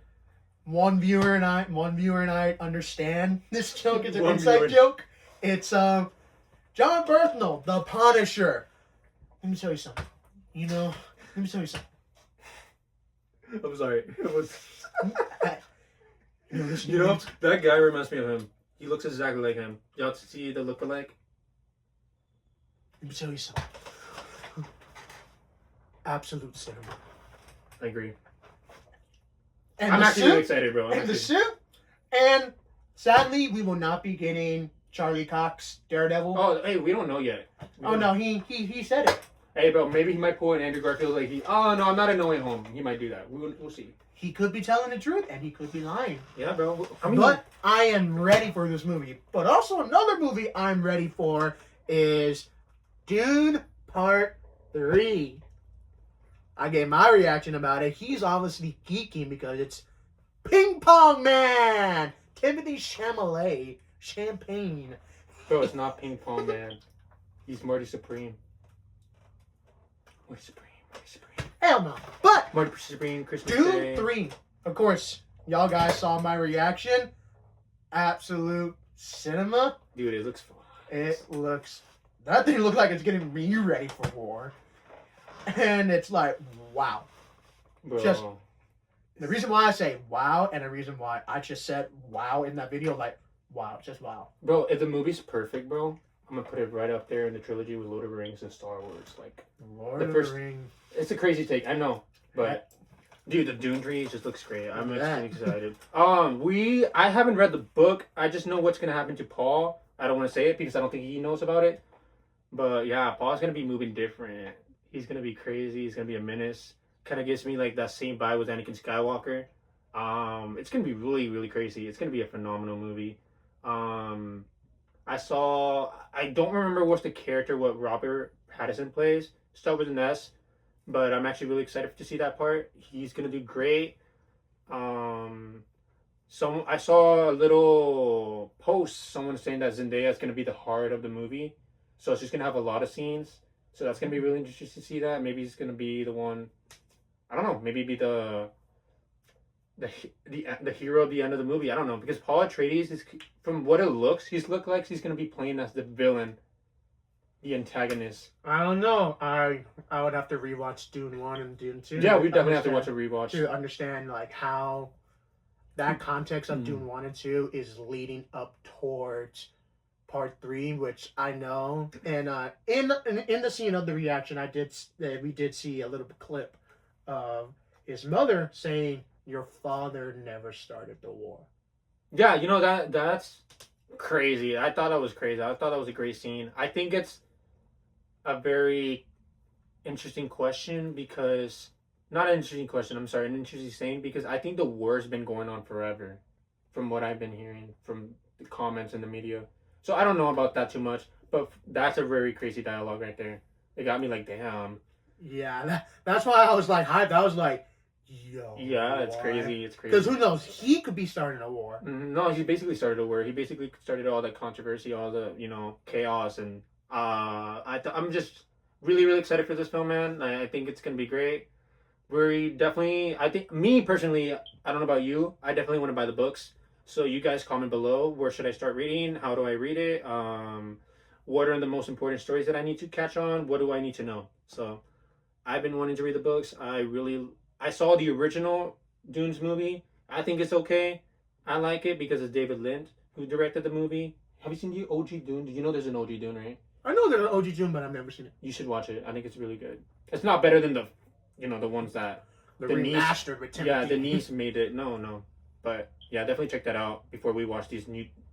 one viewer and I understand this joke. It's an inside joke. It's John Bernthal, the Punisher. Let me tell you something. Let me tell you something. I'm sorry. It was. You know, that guy reminds me of him. He looks exactly like him. Y'all see the look-alike? Let me tell you something. Absolute cinema. I agree. And I'm actually really excited, bro. The suit. And sadly, we will not be getting Charlie Cox Daredevil. Oh, hey, we don't know yet. No, he said it. Hey, bro, maybe he might pull an Andrew Garfield like oh no, I'm not in No Way Home. He might do that. We'll see. He could be telling the truth, and he could be lying. Yeah, bro. But I am ready for this movie. But also another movie I'm ready for is Dune Part 3. I gave my reaction about it. He's obviously geeking because it's Ping Pong Man! Timothy Chalamet. Champagne. Bro, it's not Ping Pong Man. He's Marty Supreme. Marty Supreme. Hell no. But Marty Supreme, Christmas Dune Day. 3. Of course, y'all guys saw my reaction. Absolute cinema. Dude, it looks fun. That thing looks like it's getting me ready for war. And it's like, wow. Bro. Just the reason why I say wow, and the reason why I just said wow in that video, like, wow, just wow. Bro, if the movie's perfect, bro, I'm gonna put it right up there in the trilogy with Lord of the Rings and Star Wars. Like, Lord of the Rings. It's a crazy take, I know, but dude, the Dune tree just looks great. I'm actually excited. I haven't read the book. I just know what's gonna happen to Paul. I don't want to say it because I don't think he knows about it. But yeah, Paul's gonna be moving different. He's gonna be crazy. He's gonna be a menace. Kind of gives me like that same vibe with Anakin Skywalker. It's gonna be really, really crazy. It's gonna be a phenomenal movie. I don't remember what's the character what Robert Pattinson plays. Start with an S, but I'm actually really excited to see that part. He's gonna do great. I saw a little post, someone saying that Zendaya is gonna be the heart of the movie, so she's gonna have a lot of scenes. So that's gonna be really interesting to see that. Maybe he's gonna be the one. I don't know. Maybe be the hero at the end of the movie. I don't know, because Paul Atreides is, from what it looks, he's gonna be playing as the villain, the antagonist. I don't know. I would have to rewatch Dune 1 and Dune 2. Yeah, we definitely have to watch a rewatch to understand like how that context of Dune 1 and 2 is leading up towards Part 3, which I know. And in the scene of the reaction, we did see a little clip of his mother saying, "Your father never started the war." Yeah, you know that's crazy. I thought that was crazy. I thought that was a great scene. I think it's a very interesting question because not an interesting question. I'm sorry, an interesting saying because I think the war's been going on forever, from what I've been hearing from the comments in the media. So I don't know about that too much, but that's a very crazy dialogue right there. It got me like, damn. Yeah, that's why I was like hyped. I was like, yo. Yeah, it's crazy. It's crazy. Because who knows? He could be starting a war. No, he basically started a war. He basically started all that controversy, all the chaos, and I'm just really really excited for this film, man. I think it's gonna be great. We definitely, I think me personally, I don't know about you. I definitely want to buy the books. So you guys comment below. Where should I start reading? How do I read it? What are the most important stories that I need to catch on? What do I need to know? So I've been wanting to read the books. I saw the original Dunes movie. I think it's okay. I like it because it's David Lynch who directed the movie. Have you seen the OG Dune? Did you know there's an OG Dune, right? I know there's an OG Dune, but I've never seen it. You should watch it. I think it's really good. It's not better than the ones that the remastered with Timothy. Yeah, Denise made it. No. But yeah, definitely check that out before we watch the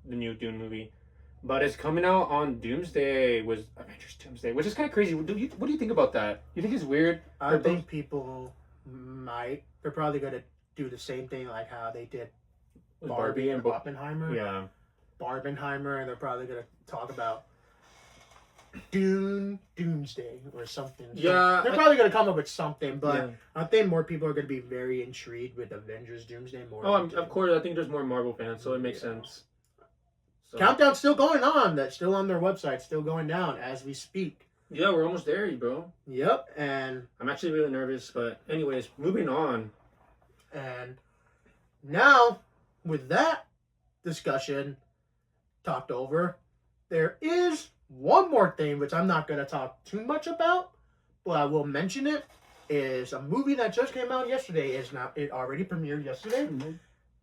new Dune movie. But it's coming out on Doomsday with Avengers Doomsday, which is kind of crazy. What do you think about that? You think it's weird? I think people might. They're probably gonna do the same thing like how they did Barbie and Oppenheimer. Yeah. Barbenheimer, and they're probably gonna talk about Doomsday or something. Yeah, they're probably gonna come up with something, but I think more people are gonna be very intrigued with Avengers Doomsday more. Oh, of course. I think there's more Marvel fans, so it makes sense. So. Countdown's still going on. That's still on their website, still going down as we speak. Yeah, we're almost there, bro. Yep, and I'm actually really nervous, but anyways, moving on. And now, with that discussion talked over, there is one more thing which I'm not going to talk too much about, but I will mention it. Is a movie that just came out yesterday. It already premiered yesterday. Mm-hmm.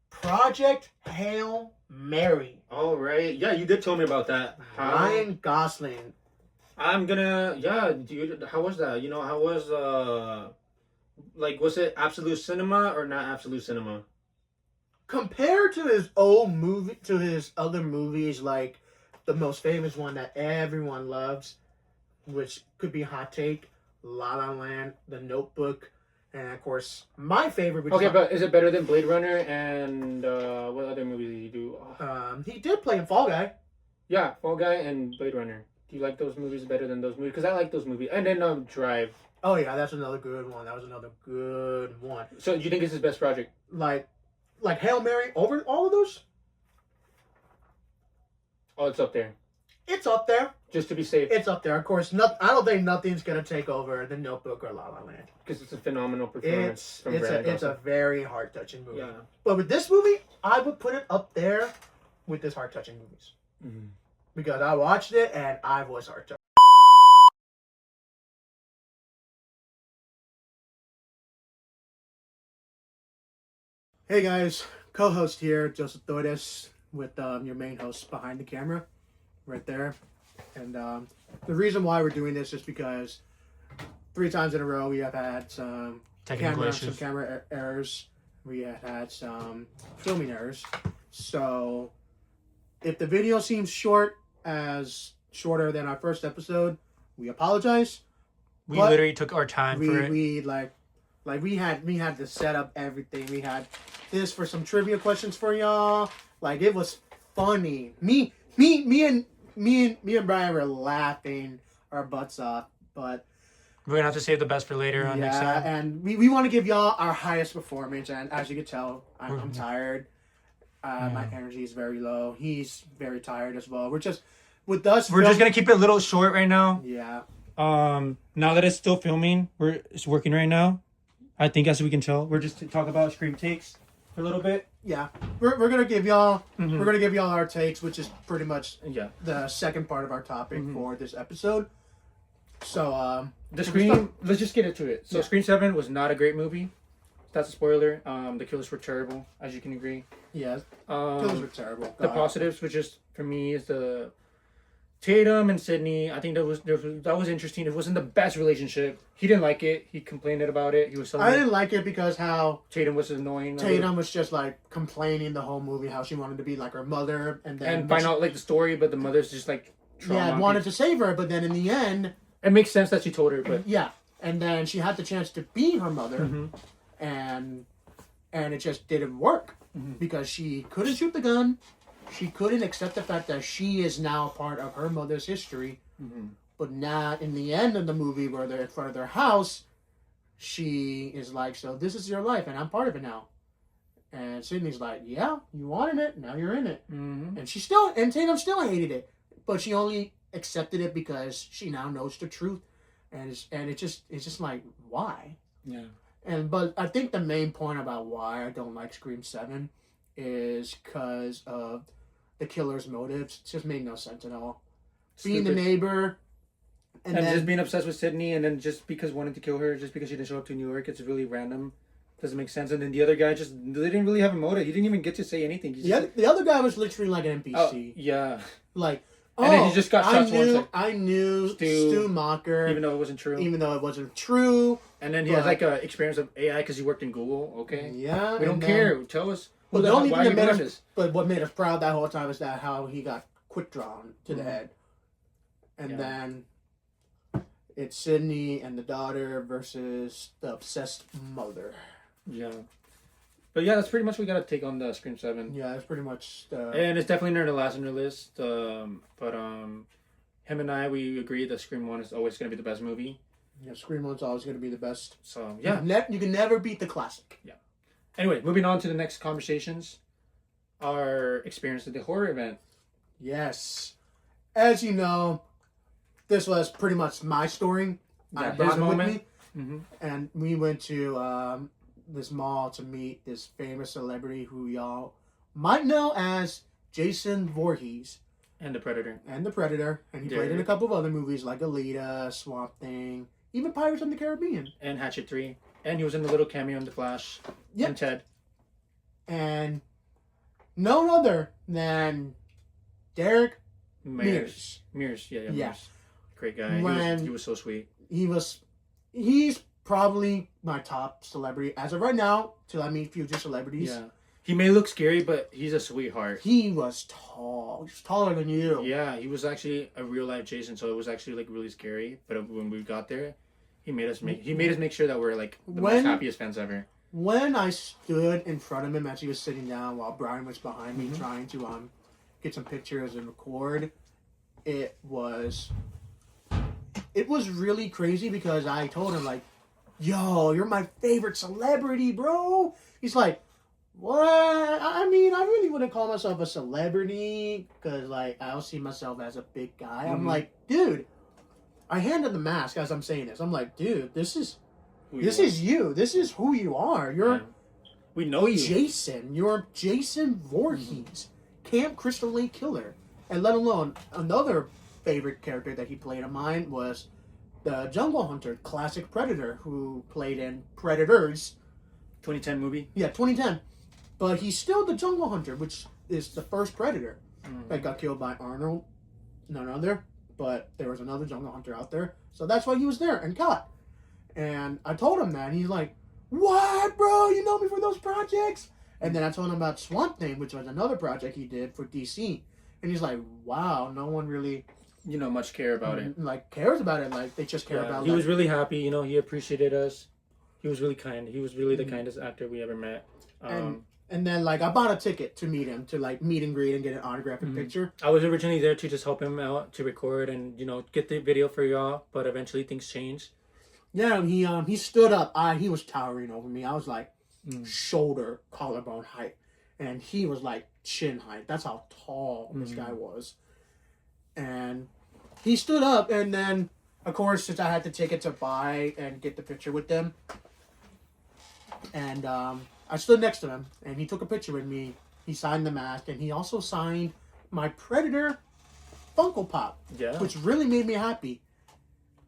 Project Hail Mary. All right. Yeah, you did tell me about that. Ryan Gosling. Dude, how was that? How was, was it Absolute Cinema or not Absolute Cinema? Compared to his old movie, to his other movies, like the most famous one that everyone loves, which could be hot take, La La Land, The Notebook, and of course, my favorite. Which but is it better than Blade Runner and what other movies did he do? He did play in Fall Guy. Yeah, Fall Guy and Blade Runner. Do you like those movies better than those movies? Because I like those movies. And then Drive. Oh yeah, that's another good one. That was another good one. So do you think it's his best project? Like Hail Mary over all of those? Oh, it's up there. It's up there. Just to be safe. It's up there. Of course, I don't think nothing's going to take over The Notebook or La La Land. Because it's a phenomenal performance from Ryan Gosling. It's a very heart-touching movie. Yeah. But with this movie, I would put it up there with his heart-touching movies. Mm-hmm. Because I watched it and I was heart-touched. Hey guys, co-host here, Joseph Torres, with your main host behind the camera, right there. And the reason why we're doing this is because 3 times in a row we have had some camera errors. We have had some filming errors. So if the video seems shorter than our first episode, we apologize. We literally took our time for it. We had to set up everything. We had this for some trivia questions for y'all. Like, it was funny. Me and Brian were laughing our butts off, but we're gonna have to save the best for later on next time. And we want to give y'all our highest performance, and as you can tell, I'm tired. My energy is very low. He's very tired as well. We're just gonna keep it a little short right now. Yeah. Now that it's still filming, it's working right now. I think, as we can tell, we're just talking about screen takes for a little bit. Yeah, we're gonna give y'all our takes, which is pretty much the second part of our topic for this episode. So let's just get into it. So Scream 7 was not a great movie. That's a spoiler. The killers were terrible, as you can agree. Yeah, killers were terrible. The positives, which is for me is the Tatum and Sydney, I think that was interesting. It wasn't the best relationship. He didn't like it. He complained about it. He was telling I me didn't like it because how Tatum was annoying. Tatum was just like complaining the whole movie how she wanted to be like her mother, and then and find out like the story, but the mother's just like trauma. wanted to save her, but then in the end, It makes sense that she told her, but yeah, and then she had the chance to be her mother, Mhm. and it just didn't work Mhm. because she couldn't shoot the gun. She couldn't accept the fact that she is now part of her mother's history. Mhm. But not in the end of the movie where they're in front of their house, she is like, so this is your life and I'm part of it now. And Sydney's like, yeah, you wanted it, now you're in it. Mhm. And Tatum still hated it. But she only accepted it because she now knows the truth. And it's just like, why? Yeah. But I think the main point about why I don't like Scream 7 is because of the killer's motives. It just made no sense at all. Being the Stupid. neighbor, And just being obsessed with Sydney, and then just because wanting to kill her, just because she didn't show up to New York, it's really random. Doesn't make sense. And then the other guy just they didn't really have a motive. He didn't even get to say anything. He just, the other guy was literally like an oh, NPC. yeah. Like, And then he just got shot once. I knew Stu Mocker, Even though it wasn't true. even though it wasn't true. And then he has like a experience of AI because he worked in Google. Okay. Yeah, We don't and care. Tell us. Well, the only why thing are that you made doing us, this? but what made us proud that whole time is that how he got quick drawn to the head, and Yeah. then it's Sydney and the daughter versus the obsessed mother. Yeah. But yeah, that's pretty much what we got to take on the Scream 7. Yeah, that's pretty much. And it's definitely near the last on your list. But him and I, we agree that Scream 1 is always going to be the best movie. Yeah, Scream 1's always going to be the best. So, yeah. You can never beat the classic. Yeah. Anyway, moving on to the next conversations. Our experience at the horror event. Yes. As you know, this was pretty much my story. I Yeah, brought his it with moment. me. Mm-hmm. And we went to this mall to meet this famous celebrity who y'all might know as Jason Voorhees. And the Predator. And the Predator. And he played in a couple of other movies like Alita, Swamp Thing, even Pirates of the Caribbean. And Hatchet 3. And he was in the little cameo in The Flash. Yep. And Ted. And none other than Derek Mears. Mears. Yeah. Yeah. Mears. Great guy. When- He was so sweet. He's probably my top celebrity as of right now till I meet future celebrities. Yeah. He may look scary, but he's a sweetheart. He was tall. He was taller than you. Yeah, he was actually a real life Jason, so it was actually like really scary. But when we got there, he made us make sure that we're like the most happiest fans ever. When I stood in front of him as he was sitting down while Brian was behind me Mm-hmm. trying to get some pictures and record, it was really crazy because I told him like, yo, you're my favorite celebrity, bro. He's like, what? I mean, I really wouldn't call myself a celebrity because, like, I don't see myself as a big guy. I'm Mhm. like, dude, I handed the mask as I'm saying this. I'm like, dude, this is you. This is who you are. You're We know you. Jason. You're Jason Voorhees, Camp Crystal Lake Killer. And let alone another favorite character that he played of mine was the Jungle Hunter, classic Predator, who played in Predators. 2010 movie. Yeah, 2010. But he's still the Jungle Hunter, which is the first Predator that got killed by Arnold. None other. But there was another Jungle Hunter out there. So that's why he was there and caught. And I told him that. And he's like, what, bro? You know me for those projects? And then I told him about Swamp Thing, which was another project he did for DC. And he's like, wow, no one really Much care about it. like cares about it. Like they just care about He like, was really happy, he appreciated us. He was really kind. He was really the kindest actor we ever met. and then like I bought a ticket to meet him, to like meet and greet and get an autograph and picture. I was originally there to just help him out to record and get the video for y'all, but eventually things changed. Yeah, and he stood up. He was towering over me. I was like shoulder, collarbone height. And he was like chin height. That's how tall this guy was. And he stood up, and then, of course, since I had the ticket to buy and get the picture with them, and I stood next to him, and he took a picture with me. He signed the mask, and he also signed my Predator Funko Pop, Yeah. which really made me happy.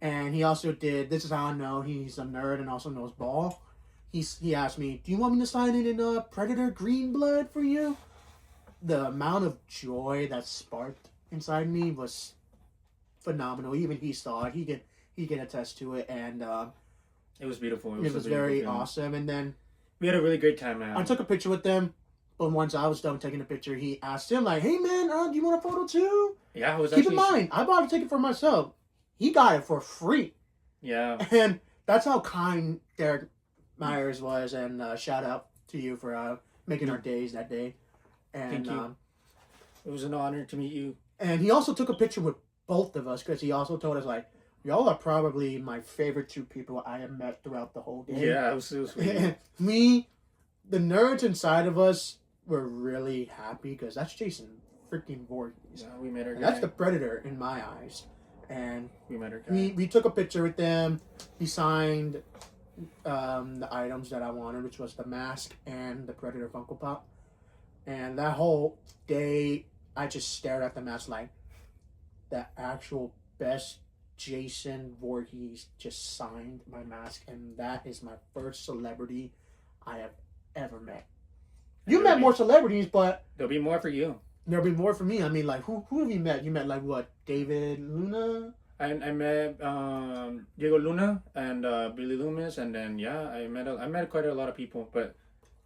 And he also did, this is how I know he's a nerd and also knows ball. He asked me, do you want me to sign it in Predator Green Blood for you? The amount of joy that sparked inside me was phenomenal. Even he saw it. He can attest to it, and It was beautiful. it was a very beautiful film. awesome. And then We had a really great time, man. I took a picture with them. But once I was done taking the picture, he asked him like, "Hey man, do you want a photo too?" Yeah, it was Keep actually... in mind, I bought a ticket for myself. He got it for free, Yeah. and that's how kind Derek Myers was. And shout out to you for making our days that day. And Thank you. It was an honor to meet you. and he also took a picture with both of us because he also told us like, "Y'all are probably my favorite two people I have met throughout the whole day." Yeah, it was sweet. Me, the nerds inside of us were really happy because that's Jason freaking Voorhees. Yeah, we met our And guy. that's the Predator in my eyes. And We met our guy. we took a picture with them. He signed the items that I wanted, which was the mask and the Predator Funko Pop. And that whole day, I just stared at the mask like the actual best Jason Voorhees just signed my mask. And that is my first celebrity I have ever met. You met more celebrities, but There'll be more for you. there'll be more for me. I mean, like, who have you met? You met, like, what? David Luna? I met Diego Luna and Billy Loomis, and then I met quite a lot of people, but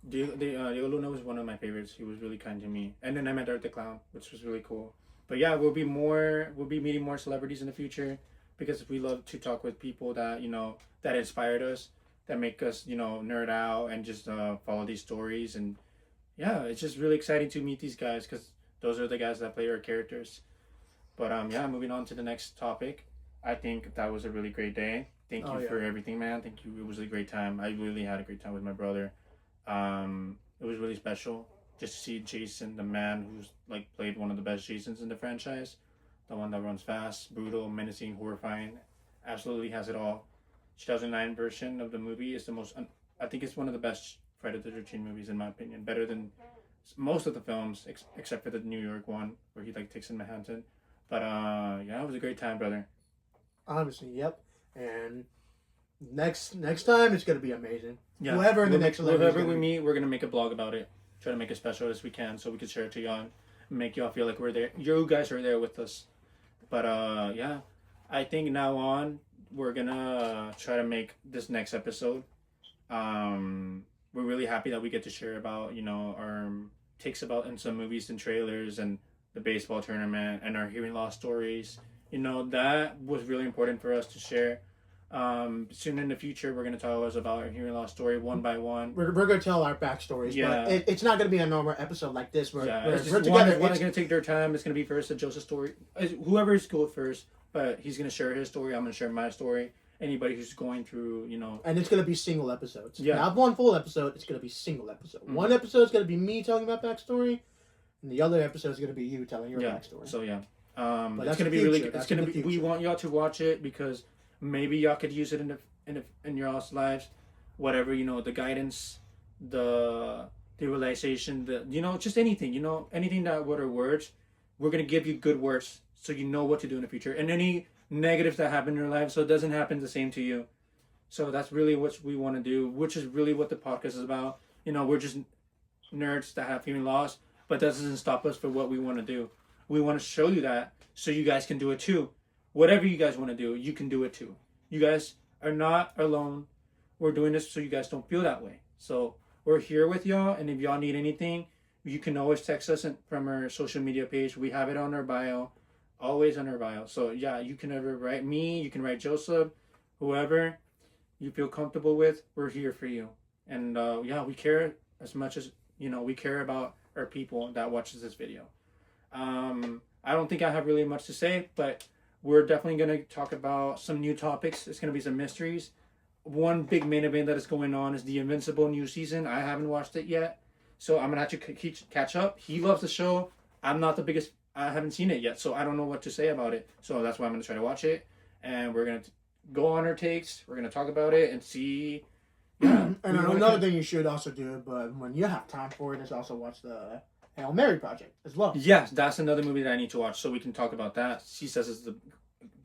Diego Luna was one of my favorites. He was really kind to me, and then I met Art the Clown, which was really cool. But yeah, we'll be meeting more celebrities in the future because we love to talk with people that that inspired us, that make us nerd out and just follow these stories. And yeah, it's just really exciting to meet these guys because those are the guys that play our characters. But moving on to the next topic. I think that was a really great day. Thank you for everything, man. Thank you. It was a great time. I really had a great time with my brother. It was really special just to see Jason, the man who's like played one of the best Jasons in the franchise, the one that runs fast, brutal, menacing, horrifying, absolutely has it all. 2009 version of the movie is the most. I think it's one of the best Friday the 13th movies in my opinion. Better than most of the films, except for the New York one where he like takes in Manhattan. But it was a great time, brother. Honestly, yep. And next time it's gonna be amazing. Yeah. Whoever in the next celebrity is whoever we gonna be- meet, we're gonna make a blog about it. Try to make it special as we can, so we can share it to y'all and make y'all feel like we're there. You guys are there with us. But I think now on we're gonna try to make this next episode. We're really happy that we get to share about our takes about in some movies and trailers and the baseball tournament and our hearing loss stories. That was really important for us to share. Soon in the future, we're going to tell us about our hearing loss story one by one. We're going to tell our backstories, Yeah. but it's not going to be a normal episode like this where It's we're just together. one is going to take their time. It's going to be first a Joseph story. Whoever's cool first, but he's going to share his story. I'm going to share my story. Anybody who's going through, And it's going to be single episodes. Yeah. Not one full episode. It's going to be single episode. Mm. One episode is going to be me telling my backstory, and the other episode is going to be you telling your backstory. So But it's that's going to the be really future. good. It's That's going to the be. We future. want y'all to watch it because maybe y'all could use it in your all's lives, whatever the guidance, the realization, just anything, anything that what are words. We're gonna give you good words so you know what to do in the future, and any negatives that happen in your life so it doesn't happen the same to you. So that's really what we want to do, which is really what the podcast is about. We're just nerds that have hearing loss, but that doesn't stop us for what we want to do. We want to show you that so you guys can do it too. Whatever you guys want to do, you can do it too. You guys are not alone. We're doing this so you guys don't feel that way. So we're here with y'all, and if y'all need anything, you can always text us from our social media page. We have it on our bio, always on our bio. So yeah, you can ever write me, you can write Joseph, whoever you feel comfortable with. We're here for you, and we care as much as we care about our people that watches this video. I don't think I have really much to say, but we're definitely going to talk about some new topics. It's going to be some mysteries. One big main event that is going on is the Invincible new season. I haven't watched it yet, so I'm going to have to catch up. He loves the show. I'm not the biggest. I haven't seen it yet, so I don't know what to say about it. So that's why I'm going to try to watch it, and we're going to go on our takes. We're going to talk about it and see. Yeah, And another thing you should also do, but when you have time for it, is also watch the Hail Mary Project as well. Yes, that's another movie that I need to watch, so we can talk about that. She says it's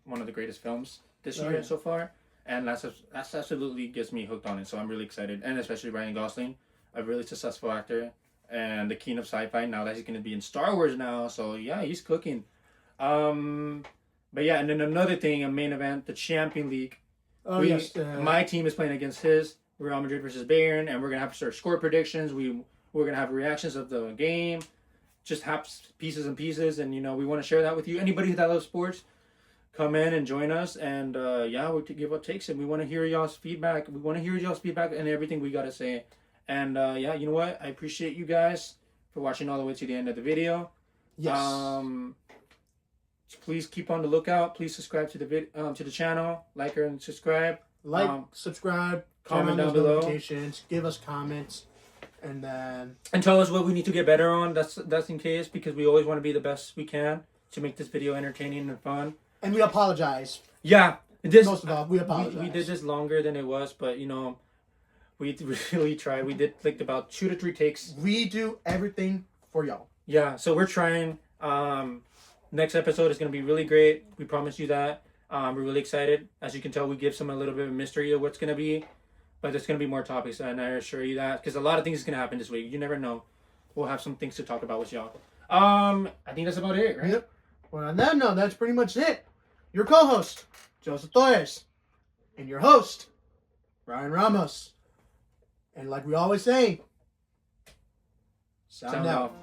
one of the greatest films this year so far, and that's absolutely gets me hooked on it. So I'm really excited, and especially Ryan Gosling, a really successful actor and the king of sci-fi. Now that he's going to be in Star Wars now, so yeah, he's cooking. But yeah, and then another thing, a main event, the Champion League. Oh yes. My team is playing against his Real Madrid versus Bayern, and we're gonna have our score predictions. We're gonna have reactions of the game, just have pieces and pieces, and we want to share that with you. Anybody that loves sports, come in and join us, and we'll give what takes, and we want to hear y'all's feedback. We want to hear y'all's feedback and everything we gotta say. And you know what? I appreciate you guys for watching all the way to the end of the video. Yes. Please keep on the lookout. Please subscribe to the channel, like her and subscribe. Subscribe, comment turn on down those below. notifications, give us comments, and then And tell us what we need to get better on. That's in case, because we always want to be the best we can to make this video entertaining and fun. And we apologize. Yeah, Most of all, we apologize. We did this longer than it was, but we really tried. We did like about 2 to 3 takes. We do everything for y'all. Yeah, so we're trying. Next episode is gonna be really great. We promise you that. We're really excited. As you can tell, we give some a little bit of mystery of what's gonna be, but there's gonna be more topics, and I assure you that, because a lot of things is gonna happen this week. You never know. We'll have some things to talk about with y'all. I think that's about it, right? Yep. Well, on that note, that's pretty much it. Your co-host, Joseph Torres, and your host, Ryan Ramos. And like we always say, sound out.